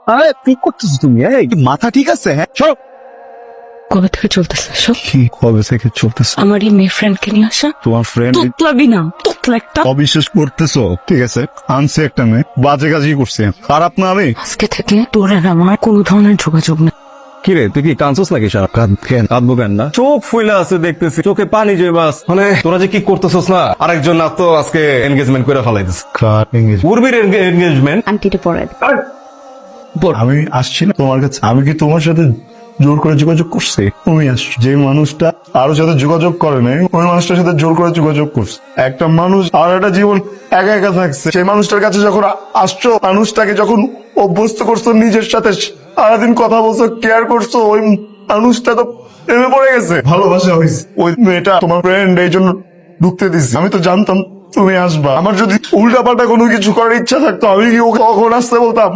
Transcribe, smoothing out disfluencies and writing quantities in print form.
আরে কি করতেছো তুমি? এই মাথা ঠিক আছে? হ্যাঁ সব কবে থেকে চলতেছে সব? কি কবে থেকে চলতেছে? আমার এই মেয়ে ফ্রেন্ডকে নিয়ে আসা তোমার ফ্রেন্ড তোতলাবি না, তোতলা একটা। অবিশ্বাস করতেছো? ঠিক আছে, আনছে একটা মেয়ে, বাজে কাজই করছে, খারাপ না আমি? আজকে থেকে তোর আর আমার কোনো ধরনের যোগাযোগ নেই। কিরে তুই কি কাঁদছস নাকি? সারা কাঁদবো কেন না? চোখ ফুইলা আছে দেখতেছি, চোখে পানি যে বাস। মানে তোরা যে কি করতেছস না, আরেকজন না তো আজকে এনগেজমেন্ট করে ফেলাইতেছে। উর্বির এনগেজমেন্ট। আন্টিটা পড়ায় আমি আসছি না তোমার কাছে? আমি কি তোমার সাথে জোর করে যোগাযোগ করছি? তুমি আসছো, যে মানুষটা কারোর সাথে যোগাযোগ করে নাই ওই মানুষটার সাথে জোর করে যোগাযোগ করছে। একটা মানুষ আর একটা জীবন একা একা থাকছে, সেই মানুষটার কাছে যখন আসছো, মানুষটাকে যখন অভ্যস্ত করছো নিজের সাথে, সারাদিন কথা বলছো, কেয়ার করছো, ওই মানুষটা তো প্রেমে পড়ে গেছে, ভালোবাসা হয়েছে। ওই মেয়েটা তোমার ফ্রেন্ড, এই জন্য ঢুকতে দিছি। আমি তো জানতাম তুমি আসবা। আমার যদি উল্টা পাল্টা কোনো কিছু করার ইচ্ছা থাকতো আমি কি ওকে কখন আসতে বলতাম?